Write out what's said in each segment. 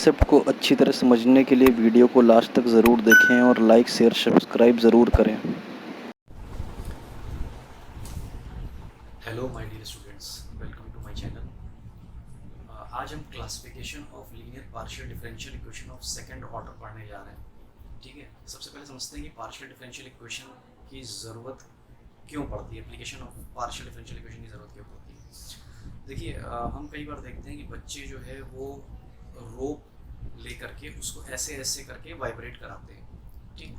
Concept को अच्छी तरह समझने के लिए वीडियो को लास्ट तक ज़रूर देखें और लाइक शेयर सब्सक्राइब ज़रूर करें। Hello my dear students, welcome to my channel. आज हम classification of linear partial differential equation of second order पढ़ने जा रहे हैं। ठीक है, सबसे पहले समझते हैं कि पार्शियल डिफरेंशियल इक्वेशन की ज़रूरत क्यों पड़ती है, application of partial differential equation की ज़रूरत क्यों पड़ती है। देखिए, हम कई बार देखते हैं कि बच्चे जो है वो रोप लेकर के उसको ऐसे ऐसे करके वाइब्रेट कराते हैं। ठीक,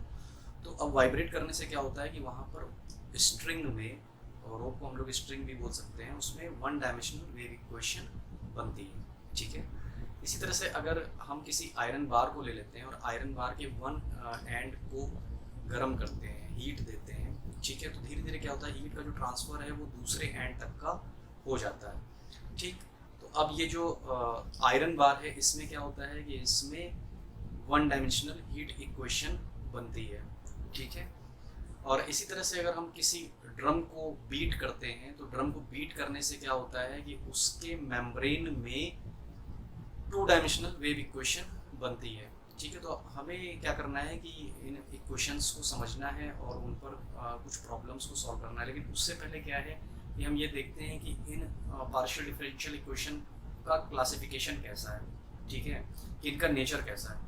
तो अब वाइब्रेट करने से क्या होता है कि वहाँ पर स्ट्रिंग में, और रोप को हम लोग स्ट्रिंग भी बोल सकते हैं, उसमें वन डायमेंशनल वेव इक्वेशन बनती है। ठीक है, इसी तरह से अगर हम किसी आयरन बार को ले लेते हैं और आयरन बार के वन एंड को गर्म करते हैं, हीट देते हैं, ठीक है, तो धीरे धीरे क्या होता है, हीट का जो ट्रांसफ़र है वो दूसरे एंड तक का हो जाता है। ठीक, तो अब ये जो आयरन बार है इसमें क्या होता है कि इसमें वन डायमेंशनल हीट इक्वेशन बनती है। ठीक है, और इसी तरह से अगर हम किसी ड्रम को बीट करते हैं तो ड्रम को बीट करने से क्या होता है कि उसके मेम्ब्रेन में टू डायमेंशनल वेव इक्वेशन बनती है। ठीक है, तो हमें क्या करना है कि इन इक्वेशंस को समझना है और उन पर कुछ प्रॉब्लम्स को सॉल्व करना है। लेकिन उससे पहले क्या है कि हम ये देखते हैं कि इन पार्शियल डिफरेंशियल इक्वेशन का क्लासिफिकेशन कैसा है। ठीक है, कि इनका नेचर कैसा है।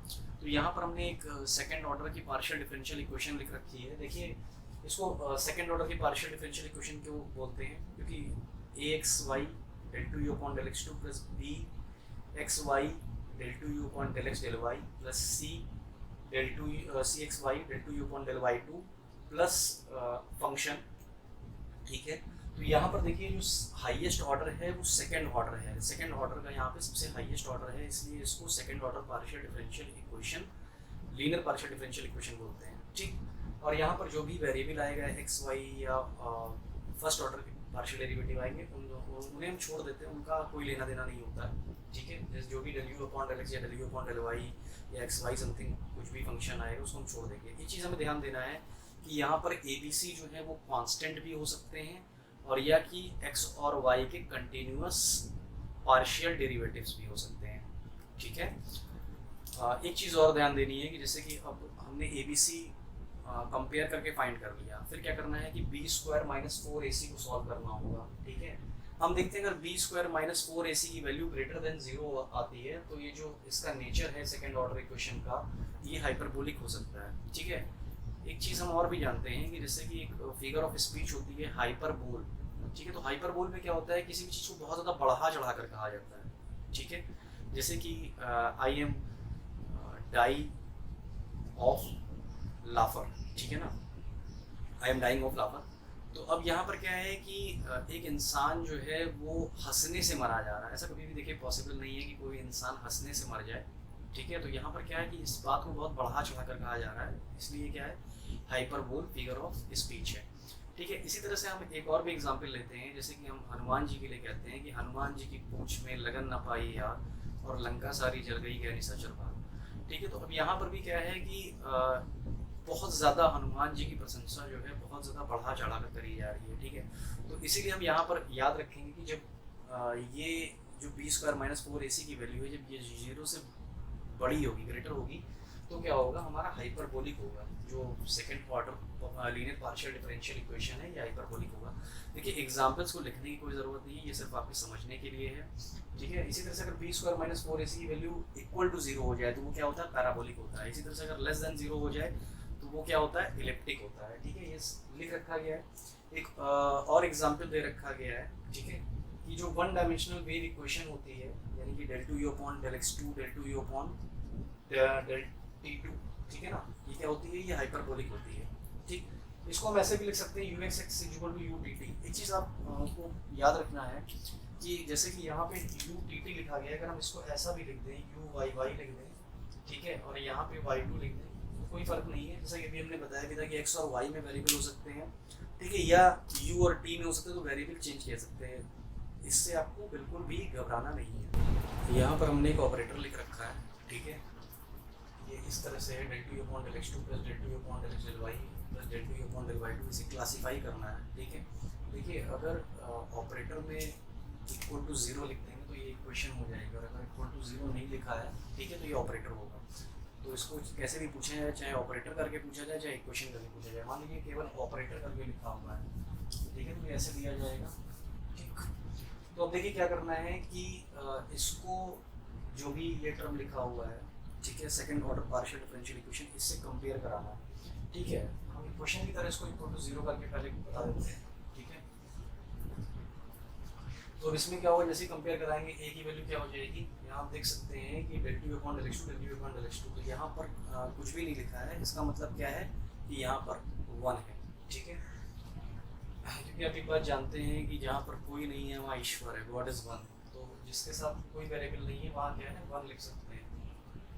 तो यहाँ पर हमने एक सेकेंड ऑर्डर की पार्शियल डिफरेंशियल इक्वेशन लिख रखी है। देखिए, इसको सेकेंड ऑर्डर की पार्शियल डिफरेंशियल इक्वेशन क्यों बोलते हैं, क्योंकि A X Y del two you upon del x two plus B X Y del two you upon del x del Y plus C X Y del two you upon del Y two plus function. ठीक है, तो यहाँ पर देखिए जो highest order है वो second order है। सेकंड ऑर्डर का यहाँ पे सबसे हाईएस्ट ऑर्डर है, इसलिए इसको second order partial differential equation, linear partial differential equation बोलते हैं। ठीक, और यहाँ पर जो भी वेरिएबल आएगा एक्स वाई या फर्स्ट ऑर्डर के पार्शियल डेरिवेटिव आएंगे उन्हें हम छोड़ देते हैं, उनका कोई लेना देना नहीं होता है। ठीक है, जैसे जो भी del U upon del X या del U upon del Y या एक्स वाई समथिंग कुछ भी फंक्शन आएगा उसको हम छोड़ देंगे। ये चीज़ हमें ध्यान देना है कि यहाँ पर ए बी सी जो है वो कॉन्स्टेंट भी हो सकते हैं और या कि एक्स और वाई के कंटिन्यूस पार्शियल डेरिवेटिव्स भी हो सकते हैं। ठीक है, एक चीज़ और ध्यान देनी है कि जैसे कि अब हमने ए बी सी कंपेयर करके फाइंड कर लिया, फिर क्या करना है कि बी स्क्वायर माइनस फोर ए सी को सॉल्व करना होगा। ठीक है, हम देखते हैं अगर बी स्क्वायर माइनस फोर ए सी की वैल्यू ग्रेटर देन जीरो आती है तो ये जो इसका नेचर है सेकेंड ऑर्डर इक्वेशन का, ये हाइपरबोलिक हो सकता है। ठीक है, एक चीज़ हम और भी जानते हैं कि जैसे कि एक फिगर ऑफ स्पीच होती है हाइपरबोल। ठीक है, तो हाइपरबोल में क्या होता है, किसी भी चीज़ को बहुत ज़्यादा बढ़ा चढ़ा कर कहा जाता है। ठीक है, जैसे कि आई एम डाई ऑफ लाफर, ठीक है ना, आई एम डाइंग ऑफ लाफर। तो अब यहाँ पर क्या है कि एक इंसान जो है वो हंसने से मरा जा रहा है। ऐसा कभी भी देखिए पॉसिबल नहीं है कि कोई इंसान हंसने से मर जाए। ठीक है, तो यहाँ पर क्या है कि इस बात को बहुत बढ़ा चढ़ा कर कहा जा रहा है, इसलिए क्या है हाइपरबोल फिगर ऑफ स्पीच है। ठीक है, इसी तरह से हम एक और भी एग्जाम्पल लेते हैं, जैसे कि हम हनुमान जी के लिए कहते हैं कि हनुमान जी की पूंछ में लगन न पाई यार और लंका सारी जल गई गहरी सचर भार। ठीक है, तो अब यहाँ पर भी क्या है कि बहुत ज़्यादा हनुमान जी की प्रशंसा जो है बहुत ज़्यादा बढ़ा चढ़ा कर करी जा रही है। ठीक है, तो इसीलिए हम यहाँ पर याद रखेंगे कि जब ये जो बी स्क्वायर माइनस फोर ए सी की वैल्यू है, जब ये जीरो से बड़ी होगी, ग्रेटर होगी, तो क्या होगा, हमारा हाइपरबोलिक होगा। जो second order linear partial differential equation है ये हाइपरबोलिक होगा। देखिए, एग्जांपल्स को लिखने की कोई ज़रूरत नहीं है, ये सिर्फ आपके समझने के लिए है। ठीक है, इसी तरह से अगर बी स्क्वायर माइनस फोर ए सी की वैल्यू इक्वल टू जीरो हो जाए तो वो क्या होता है, पैराबोलिक होता है। इसी तरह से अगर लेस देन जीरो हो जाए तो वो क्या होता है, इलिप्टिक होता है। ठीक है, ये लिख रखा गया है। एक और एग्जाम्पल दे रखा गया है। ठीक है, कि जो वन डायमेंशनल वेव इक्वेशन होती है, यानी कि del two you upon del x two del two you upon del t two, ठीक है ना, ये क्या होती है, ये हाइपरबोलिक होती है। ठीक, इसको हम ऐसे भी लिख सकते हैं u x x equal to u t t. एक चीज़ आपको याद रखना है कि जैसे कि यहाँ पे यू टी टी लिखा गया है, अगर हम इसको ऐसा भी लिख दें यू वाई वाई लिख दें, ठीक है, और यहाँ पे वाई टू लिख दें, तो कोई फ़र्क नहीं है। जैसा कि अभी हमने बताया भी था कि एक्स और वाई में वेरिएबल हो सकते हैं, ठीक है, या यू और टी में हो सकते हैं, तो वेरिएबल चेंज कर सकते हैं। इससे आपको बिल्कुल भी घबराना नहीं है। यहाँ पर हमने एक ऑपरेटर लिख रखा है। ठीक है, ये इस तरह से है, del two you upon del x two plus del two you upon del x del Y plus del two you upon del Y two, इसे क्लासीफाई करना है। ठीक है, देखिए अगर ऑपरेटर में इक्वल टू जीरो लिखते हैं तो तो ये इक्वेशन हो जाएगी, और अगर इक्वल टू जीरो नहीं लिखा है, ठीक है, तो ये ऑपरेटर होगा। तो इसको कैसे भी पूछा जाए, चाहे ऑपरेटर करके पूछा जाए चाहे इक्वेशन करके पूछा जाए, मान लीजिए केवल ऑपरेटर करके लिखा हुआ है, ठीक है, तो ये ऐसे दिया जाएगा। ठीक, तो अब देखिए क्या करना है कि इसको जो भी ये टर्म लिखा हुआ है, ठीक है, second order partial differential equation, इससे कंपेयर कराना है। ठीक है, हम इक्वेशन की तरह इसको इक्वल टू जीरो करके पहले बता देते हैं। ठीक है, तो इसमें क्या होगा, जैसे कंपेयर कराएंगे ए की वैल्यू क्या हो जाएगी, यहाँ आप देख सकते हैं कि del two upon del x two, del two upon del x two, तो यहाँ पर कुछ भी नहीं लिखा है, इसका मतलब क्या है कि यहाँ पर 1 है। ठीक है, क्योंकि आप एक बात जानते हैं कि जहाँ पर कोई नहीं है वहाँ ईश्वर है, गॉड इज वन। तो जिसके साथ कोई वेरिएबल नहीं है वहाँ क्या है, 1 लिख सकते हैं।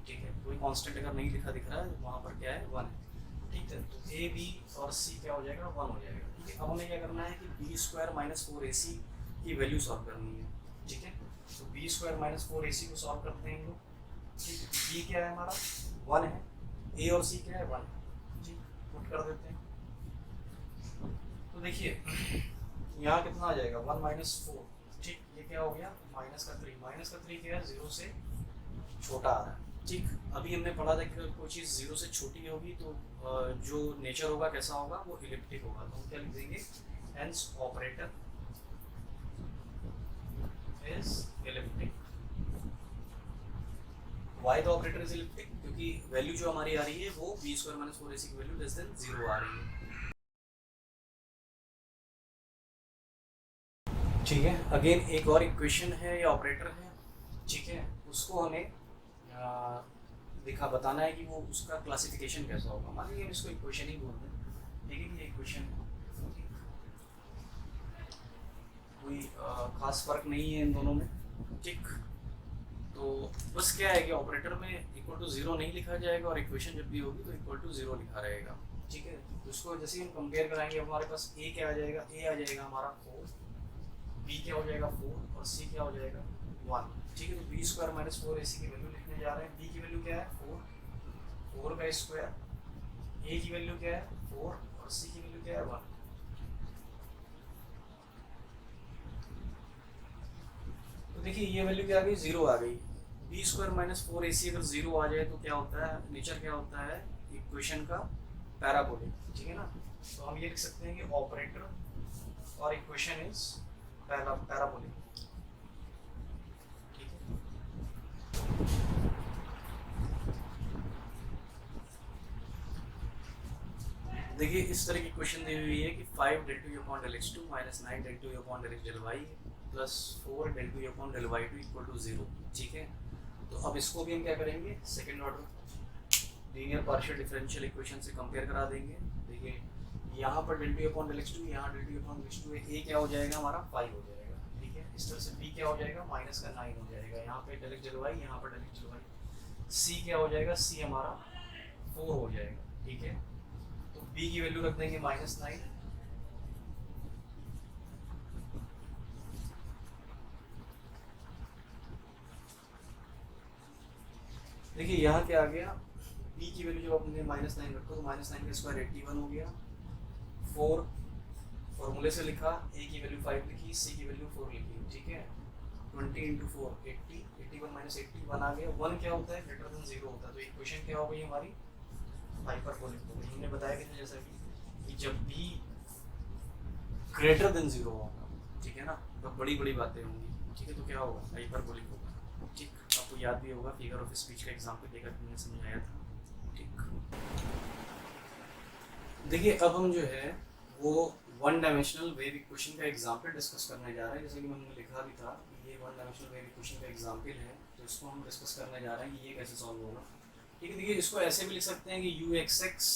ठीक है, कोई कांस्टेंट अगर नहीं लिखा दिख रहा है वहाँ पर क्या है, 1 है। ठीक है, तो ए बी और सी क्या हो जाएगा, 1 हो जाएगा। ठीक है, अब हमें क्या करना है कि बी स्क्वायर माइनस 4ac की वैल्यू सॉल्व करनी है। ठीक है, तो बी स्क्वायर माइनस 4ac को सॉल्व करते हैं हम लोग। ठीक है, बी क्या है हमारा, 1 है, ए और सी क्या है, 1 है। ठीक, पुट कर देते हैं। तो देखिए यहाँ कितना आ जाएगा, 1 माइनस 4। ठीक, ये क्या हो गया, माइनस का 3, माइनस का 3 क्या है, 0 से छोटा आ रहा है। ठीक, अभी हमने पढ़ा था कि कोई चीज़ 0 से छोटी होगी तो जो नेचर होगा कैसा होगा, वो इलिप्टिक होगा। तो हम क्या लिख देंगे, hence operator is elliptic. Why the operator is elliptic, क्योंकि वैल्यू जो हमारी आ रही है वो बी स्क्वायर माइनस 4ac की वैल्यू लेस देन 0 आ रही है। ठीक है, अगेन एक और इक्वेशन है या ऑपरेटर है, ठीक है, उसको हमें दिखा बताना है कि वो उसका क्लासिफिकेशन कैसा होगा। मान लीजिए हम इसको इक्वेशन ही बोल दें, ठीक है, कि ये इक्वेशन है, कोई खास फर्क नहीं है इन दोनों में। ठीक, तो बस क्या है कि ऑपरेटर में इक्वल टू जीरो नहीं लिखा जाएगा और इक्वेशन जब भी होगी तो इक्वल टू जीरो लिखा रहेगा। ठीक है, तो उसको जैसे ही हम कंपेयर कराएंगे हमारे पास ए क्या आ जाएगा, ए आ जाएगा हमारा 4, बी क्या हो जाएगा 4 और सी क्या हो जाएगा 1। ठीक है, तो बी स्क्वायर माइनस 4ac की वैल्यू लिखने जा रहे हैं। बी की वैल्यू क्या है 4 का स्क्वायर, ए की वैल्यू क्या है 4 और सी की वैल्यू क्या है 1। तो देखिए ये वैल्यू क्या आ गई, 0 आ गई। बी स्क्वायर माइनस 4ac अगर 0 आ जाए तो क्या होता है, नेचर क्या होता है इक्वेशन का, पैराबोलिक। ठीक है ना, तो हम ये लिख सकते हैं कि ऑपरेटर और इक्वेशन इज पैराबोलिक। ठीक है, देखिए इस तरह की क्वेश्चन दी हुई है कि 5 del two upon del x two minus 9 del two upon del x del Y plus 4 del two upon del Y two equal to 0। ठीक है, तो अब इसको भी हम क्या करेंगे, second order linear partial differential equation से कंपेयर करा देंगे। देखिए यहाँ पर del two upon del x two, यहाँ del two upon del x two है, ए क्या हो जाएगा हमारा 5 हो जाएगा। ठीक है, इस तरह से बी क्या हो जाएगा, माइनस का 9 हो जाएगा, यहाँ पे डेल एक्स डेल वाई, यहाँ पर डेल एक्स डेल वाई। सी क्या हो जाएगा, सी हमारा 4 हो जाएगा। ठीक है, तो बी की वैल्यू रख देंगे -9। देखिए यहाँ क्या आ गया, बी की वैल्यू जब आपने -9 रखो तो -9 का स्क्वायर 81 हो गया। 4 फॉर्मूले से लिखा, ए की वैल्यू 5 लिखी, सी की वैल्यू 4 लिखी। ठीक है, 20 इंटू 4 80, 81 माइनस 81 आ गया। 1 क्या होता है, ग्रेटर देन 0 होता है। तो इक्वेशन क्या हो गई हमारी, हाइपरबोलिक हो गई। हमने बताया कि जैसा कि जब भी ग्रेटर देन 0 होगा, ठीक है ना, तो बड़ी बड़ी बातें होंगी। ठीक है, तो क्या होगा, हाइपरबोलिक होगा। ठीक, आपको याद भी होगा फिगर ऑफ स्पीच का एग्जाम्पल देकर मैंने समझाया था। ठीक, देखिए अब हम जो है वो वन डायमेंशनल वेव इक्वेशन का एग्जाम्पल डिस्कस करने जा रहे हैं। जैसे कि मैंने लिखा भी था कि ये वन डायमेंशनल वेव इक्वेशन का एग्जाम्पल है, तो इसको हम डिस्कस करने जा रहे हैं कि ये कैसे सॉल्व होगा। ठीक है, देखिए इसको ऐसे भी लिख सकते हैं कि u x x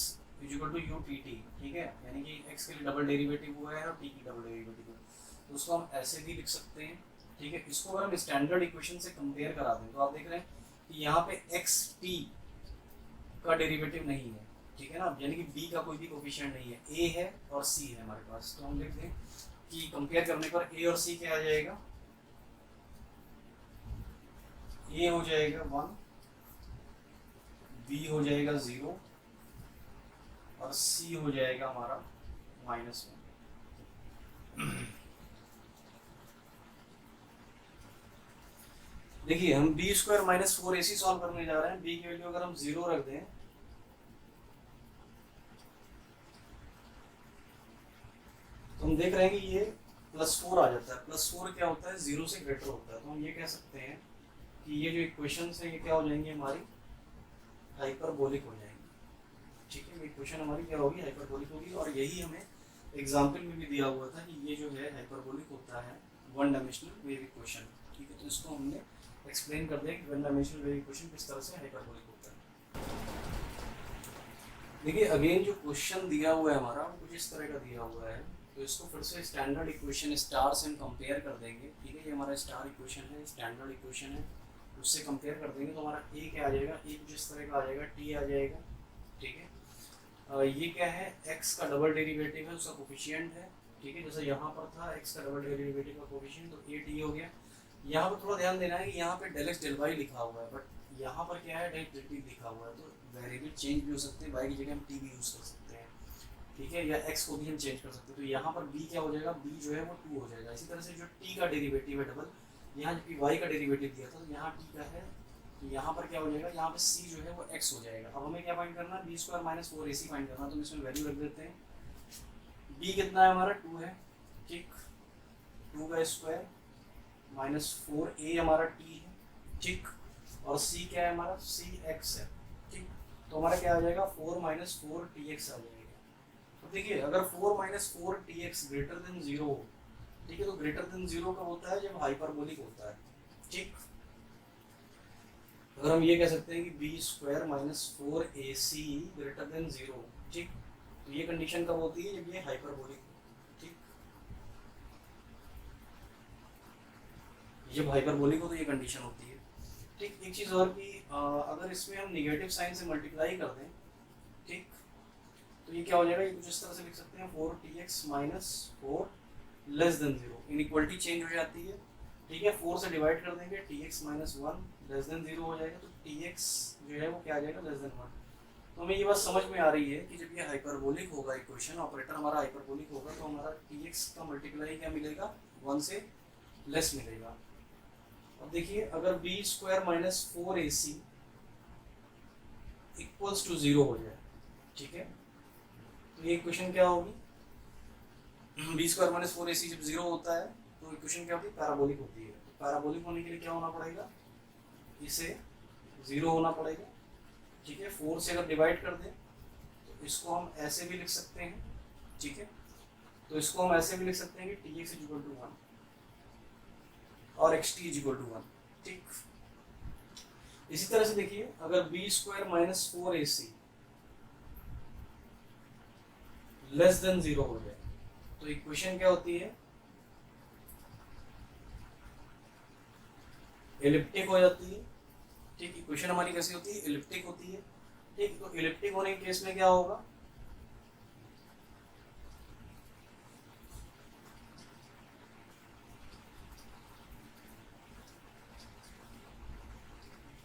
is equal to u t t. ठीक है, यानी कि एक्स के लिए डबल डेरिवेटिव हुआ है और टी की डबल डेरिवेटिव है, तो उसको हम ऐसे भी लिख सकते हैं। ठीक है, इसको अगर हम स्टैंडर्ड इक्वेशन से कंपेयर करा दें तो आप देख रहे हैं कि यहाँ पे एक्स टी का डेरिवेटिव नहीं है। ठीक है ना, यानी कि बी का कोई भी कोफिशिएंट नहीं है, ए है और सी है हमारे पास। तो हम लिख दें कि कंपेयर करने पर ए और सी क्या आ जाएगा, ए हो जाएगा 1, बी हो जाएगा 0 और सी हो जाएगा हमारा -1। देखिए हम बी स्क्वायर माइनस फोर ए सी सॉल्व करने जा रहे हैं। बी की वैल्यू अगर हम 0 रख दें तो हम देख रहे हैं कि ये +4 आ जाता है। +4 क्या होता है, 0 से ग्रेटर होता है। तो हम ये कह सकते हैं कि ये जो इक्वेशन है ये क्या हो जाएंगी, हमारी हाइपरबोलिक हो जाएंगी। ठीक है, ये इक्वेशन हमारी क्या होगी, हाइपरबोलिक होगी। और यही हमें एग्जाम्पल में भी दिया हुआ था कि ये जो है हाइपरबोलिक होता है वन डायमेंशनल वेव इक्वेशन। ठीक है, तो इसको हमने एक्सप्लेन कर दिया कि वन डायमेंशनल वेव इक्वेशन किस तरह से हाइपरबोलिक होता है। देखिए अगेन जो क्वेश्चन दिया हुआ है हमारा वो कुछ इस तरह का दिया हुआ है। तो इसको फिर से स्टैंडर्ड इक्वेशन स्टार से हम कंपेयर कर देंगे। ठीक है, ये हमारा स्टार इक्वेशन है, स्टैंडर्ड इक्वेशन है, उससे कंपेयर कर देंगे तो हमारा ए क्या आ जाएगा, ए कुछ इस तरह का आ जाएगा, टी आ जाएगा। ठीक है, ये क्या है, x का डबल डेरिवेटिव है, उसका कोफिशिएंट है। ठीक है, जैसे यहाँ पर था x का डबल डेरिवेटिव का कोफिशिएंट, तो ए टी हो गया। यहाँ पर थोड़ा ध्यान देना है कि यहाँ पे डेल एक्स डेल वाई लिखा हुआ है, बट यहाँ पर क्या है, डेल टी लिखा हुआ है। तो वेरिएबल चेंज भी हो सकते हैं, वाई की जगह हम टी भी यूज़ कर सकते हैं। ठीक है, या x को भी हम चेंज कर सकते हैं। तो यहाँ पर b क्या हो जाएगा, b जो है वो 2 हो जाएगा। इसी तरह से जो t का डेरिवेटिव है डबल, यहाँ जबकि y का डेरिवेटिव दिया था तो यहाँ t का है, तो यहाँ पर क्या हो जाएगा, यहाँ पे c जो है वो x हो जाएगा। अब हमें क्या फाइंड करना है, B square minus 4ac find करना है। तो हम इसमें वैल्यू रख देते हैं। b कितना है हमारा, 2 है। ठीक, 2 का स्क्वायर माइनस 4a हमारा t है। ठीक, और c क्या है हमारा, c x है। ठीक, तो हमारा क्या आ जाएगा, 4 माइनस 4 tx आ जाएगा। तो देखिए अगर 4 माइनस 4 tx ग्रेटर देन 0 हो, ठीक है, तो ग्रेटर देन 0 कब होता है, जब हाइपरबोलिक होता है। ठीक, अगर हम ये कह सकते हैं कि b square minus 4ac greater than 0। ठीक, तो ये कंडीशन कब होती है, जब ये हाइपरबोलिक हो। ठीक, जब हाइपरबोलिक हो तो ये कंडीशन होती है। ठीक, एक चीज़ और कि अगर इसमें हम निगेटिव साइन से मल्टीप्लाई कर दें, ठीक, तो ये क्या हो जाएगा, ये कुछ इस तरह से लिख सकते हैं, 4tx minus 4 less than 0। Inequality change हो जाती है। ठीक है, 4 से डिवाइड कर देंगे, tx माइनस 1 लेस देन 0 हो जाएगा। तो tx जो है वो क्या आ जाएगा, लेस देन 1। तो हमें ये बात समझ में आ रही है कि जब ये हाइपरबोलिक होगा, इक्वेशन ऑपरेटर हमारा हाइपरबोलिक होगा, तो हमारा tx का मल्टीप्लाई क्या मिलेगा, 1 से लेस मिलेगा। अब देखिए अगर b square minus 4ac equals to 0 हो जाए, ठीक है, तो ये इक्वेशन क्या होगी, बी स्क्वायर माइनस 4ac जब 0 होता है तो इक्वेशन क्या होती है, पैराबोलिक होती है। तो पैराबोलिक होने के लिए क्या होना पड़ेगा, इसे 0 होना पड़ेगा। ठीक है, 4 से अगर डिवाइड कर दें तो इसको हम ऐसे भी लिख सकते हैं। ठीक है, तो इसको हम ऐसे भी लिख सकते हैं कि tx इज इक्वल टू 1 और xt इज इक्वल टू 1। ठीक, इसी तरह से देखिए अगर b square minus 4ac less than 0 हो जाए तो इक्वेशन क्या होती है, एलिप्टिक हो जाती है। ठीक, इक्वेशन हमारी कैसी होती है, एलिप्टिक होती है। ठीक, तो एलिप्टिक होने के केस में क्या होगा,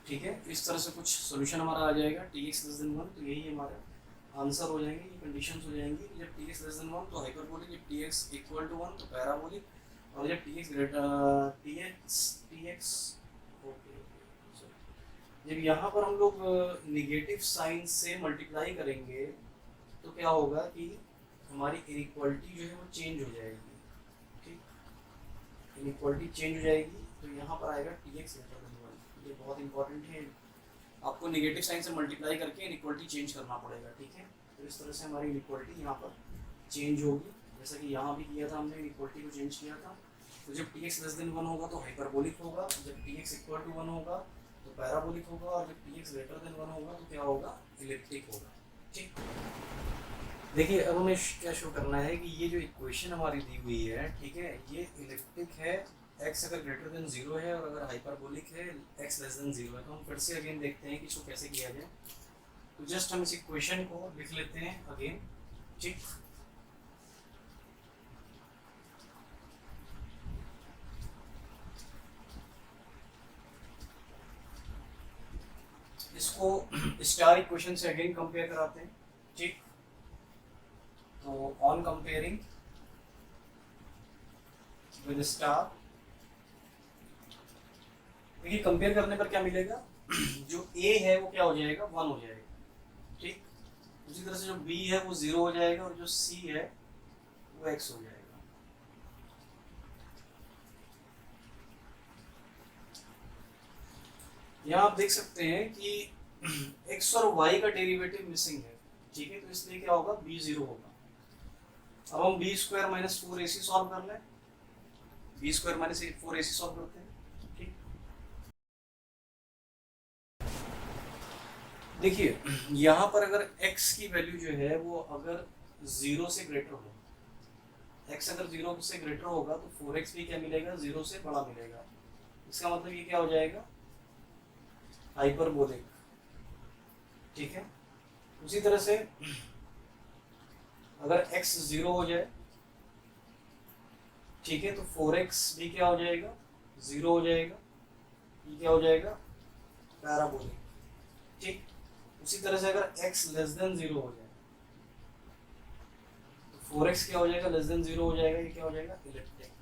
ठीक है, इस तरह से कुछ सोल्यूशन हमारा आ जाएगा, tx लेस देन 1। तो यही हमारा आंसर हो जाएंगे, ये कंडीशंस हो जाएंगी कि जब tx लेस देन 1 तो हाइपरबोलिक, जब tx इक्वल टू 1 तो पैराबोलिक, और जब tx ग्रेटर tx ओके, जब यहाँ पर हम लोग निगेटिव साइन से मल्टीप्लाई करेंगे तो क्या होगा कि हमारी इनइक्वालिटी जो है वो चेंज हो जाएगी। ठीक, इनइक्वालिटी चेंज हो जाएगी तो यहाँ पर आएगा tx ग्रेटर देन 1। ये बहुत इंपॉर्टेंट है, आपको निगेटिव साइन से मल्टीप्लाई करके इनइक्वालिटी चेंज करना पड़ेगा। ठीक है, तो इस तरह से हमारी इनइक्वालिटी यहाँ पर चेंज होगी, जैसा कि यहाँ भी किया था हमने, इनइक्वालिटी को चेंज किया था। तो जब tx लेस देन 1 होगा तो हाइपरबोलिक होगा, जब tx इक्वल टू 1 होगा तो पैराबोलिक होगा, और जब tx ग्रेटर देन 1 होगा तो क्या होगा, इलिप्टिक होगा। ठीक, देखिए अब हमें क्या शो करना है कि ये जो इक्वेशन हमारी दी हुई है, ठीक है, ये इलिप्टिक है, x अगर ग्रेटर देन 0 है और अगर हाइपरबोलिक है x लेस देन 0 है। तो हम फिर से अगेन देखते हैं कि इसको कैसे किया जाए। तो जस्ट हम इस इक्वेशन को लिख लेते हैं अगेन। ठीक, इसको स्टार इक्वेशन से अगेन कंपेयर कराते हैं। ठीक, तो ऑन कंपेयरिंग विद स्टार देखिए कंपेयर करने पर क्या मिलेगा, जो ए है वो क्या हो जाएगा, 1 हो जाएगा, ठीक। उसी तरह से जो बी है वो 0 हो जाएगा और जो सी है वो x हो जाएगा। यहाँ आप देख सकते हैं कि x और y का डेरिवेटिव मिसिंग है, ठीक है, तो इसलिए क्या होगा, b 0 होगा। अब हम B square minus 4ac solve कर लें, B square minus 4ac solve करते हैं, ठीक। देखिए यहाँ पर अगर x की वैल्यू जो है वो अगर 0 से ग्रेटर हो, x अगर 0 से ग्रेटर होगा तो 4x भी क्या मिलेगा, 0 से बड़ा मिलेगा। इसका मतलब ये क्या हो जाएगा, हाइपरबोलिक, ठीक है। उसी तरह से अगर x 0 हो जाए, ठीक है, तो 4x भी क्या हो जाएगा, 0 हो जाएगा, ये क्या हो जाएगा, पैराबोलिक, ठीक। उसी तरह से अगर x लेस देन 0 हो जाए तो 4x क्या हो जाएगा, लेस देन 0 हो जाएगा, ये क्या हो जाएगा, इलिप्टिक।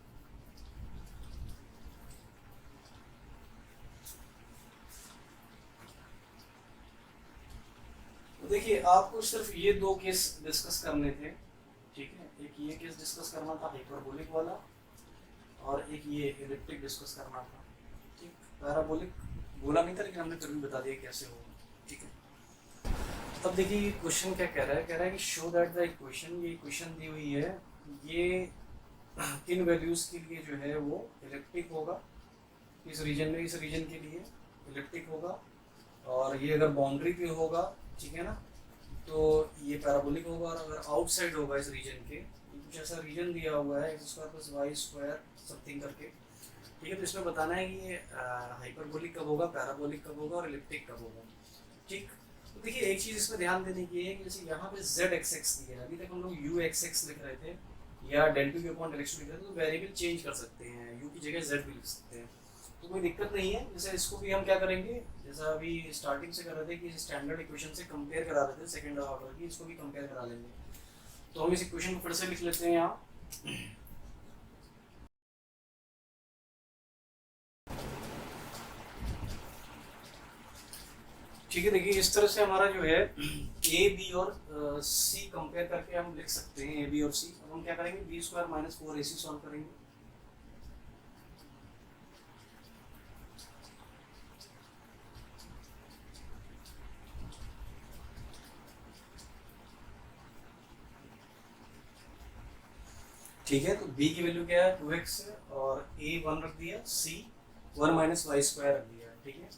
तो देखिए आपको सिर्फ ये दो केस डिस्कस करने थे, ठीक है, एक ये केस डिस्कस करना था हाइपरबोलिक वाला, और एक ये इलिप्टिक डिस्कस करना था, ठीक। पैराबोलिक बोला नहीं था लेकिन हमने फिर भी बता दिया कैसे होगा, ठीक है। अब देखिए ये क्वेश्चन क्या कह रहा है कि शो दैट द इक्वेशन, ये इक्वेशन दी हुई है, ये किन वैल्यूज के लिए जो है वो इलिप्टिक होगा, इस रीजन में, इस रीजन के लिए इलिप्टिक होगा, और ये अगर बाउंड्री पे होगा, ठीक है ना, तो ये पैराबोलिक होगा, और अगर आउटसाइड होगा इस रीजन के, कुछ ऐसा रीजन दिया हुआ है x square plus y square something करके, ठीक है, तो इसमें बताना है कि ये हाइपरबोलिक कब होगा, पैराबोलिक कब होगा और इलिप्टिक कब होगा, ठीक। तो देखिए एक चीज़ इसमें ध्यान देने की है कि जैसे यहाँ पे z एक्स दिया है, अभी तक हम लोग u एक्स लिख रहे थे या del two you upon del x लिख रहे थे, तो वेरिएबल चेंज कर सकते हैं, u की जगह z भी लिख सकते हैं, तो कोई दिक्कत नहीं है। जैसे इसको भी हम क्या करेंगे, जैसा अभी स्टार्टिंग से कर रहे थे कि स्टैंडर्ड इक्वेशन से कंपेयर करा रहे थे सेकंड ऑर्डर की, इसको भी कंपेयर करा लेंगे। तो हम इस इक्वेशन को फिर से लिख लेते हैं यहाँ, ठीक है। देखिए इस तरह से हमारा जो है ए बी और सी कंपेयर करके हम लिख सकते हैं ए बी और सी। अब हम क्या करेंगे, B square minus 4ac solve करेंगे, ठीक है। तो b की वैल्यू क्या है, 2x और a 1 रख दिया, c 1 माइनस वाई स्क्वायर रख दिया, ठीक है।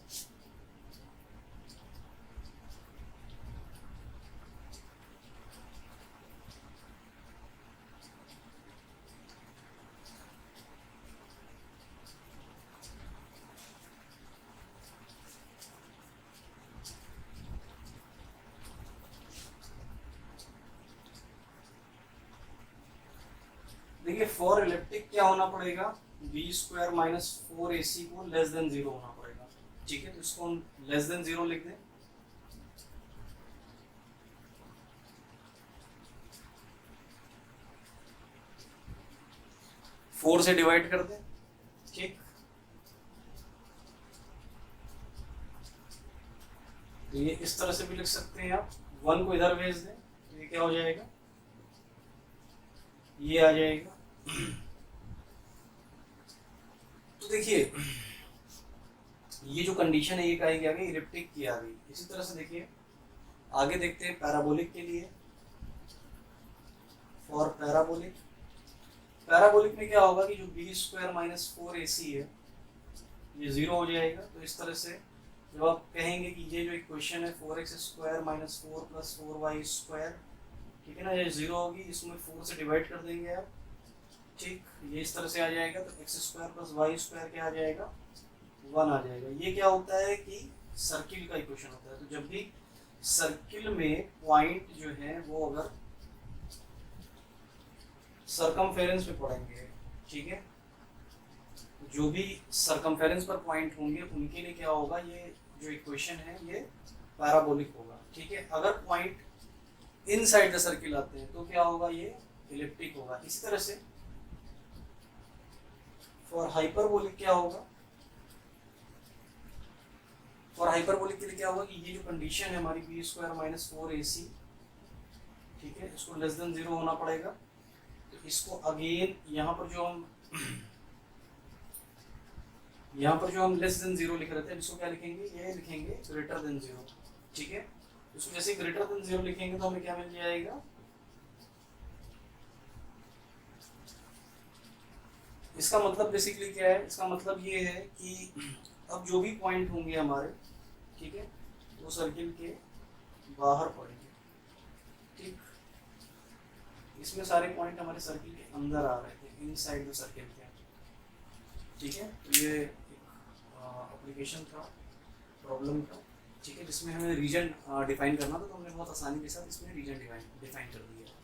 देखिए फॉर इलिप्टिक क्या होना पड़ेगा, बी स्क्वायर माइनस 4ac को लेस देन 0 होना पड़ेगा, ठीक है। तो इसको हम लेस देन 0 लिख दें, फोर से डिवाइड कर दें, ठीक। तो ये इस तरह से भी लिख सकते हैं आप, 1 को इधर भेज दें तो ये क्या हो जाएगा, ये आ जाएगा। तो देखिए ये जो कंडीशन है ये कही गया कि इलिप्टिक की आ गई। इसी तरह से देखिए आगे देखते हैं पैराबोलिक के लिए, फॉर पैराबोलिक, पैराबोलिक में क्या होगा कि जो बी स्क्वायर माइनस 4ac है ये 0 हो जाएगा। तो इस तरह से जब आप कहेंगे कि ये जो इक्वेशन है 4x square minus 4 plus 4y square, ठीक है ना, ये 0 होगी, इसमें 4 से डिवाइड कर देंगे आप, ठीक, ये इस तरह से आ जाएगा। तो x square plus y square क्या आ जाएगा, 1 आ जाएगा। ये क्या होता है कि सर्किल का इक्वेशन होता है। तो जब भी सर्किल में पॉइंट जो है वो अगर सरकमफेरेंस पे पड़ेंगे, ठीक है, जो भी सरकमफेरेंस पर पॉइंट होंगे उनके लिए क्या होगा, ये जो इक्वेशन है ये पैराबोलिक होगा, ठीक है। अगर पॉइंट इनसाइड द सर्किल आते हैं तो क्या होगा, ये इलिप्टिक होगा। इसी तरह से फॉर हाइपरबोलिक क्या होगा, और हाइपरबोलिक के लिए क्या होगा कि ये जो कंडीशन है हमारी बी स्क्वायर माइनस 4ac, ठीक है, इसको लेस देन 0 होना पड़ेगा। तो इसको अगेन यहाँ पर जो हम लेस देन 0 लिख रहे थे, इसको क्या लिखेंगे, ये लिखेंगे ग्रेटर देन 0, ठीक है। इसको जैसे ग्रेटर देन 0 लिखेंगे तो हमें क्या मिल जाएगा, इसका मतलब बेसिकली क्या है, इसका मतलब ये है कि अब जो भी पॉइंट होंगे हमारे, ठीक है, वो सर्किल के बाहर पड़ेंगे, ठीक। इसमें सारे पॉइंट हमारे सर्किल के अंदर आ रहे थे, इनसाइड द सर्किल के, ठीक है। तो ये एप्लीकेशन था, प्रॉब्लम था, ठीक है, जिसमें हमें रीजन डिफाइन करना था, तो हमने बहुत आसानी के साथ इसमें रीजन डिफाइन कर दिया।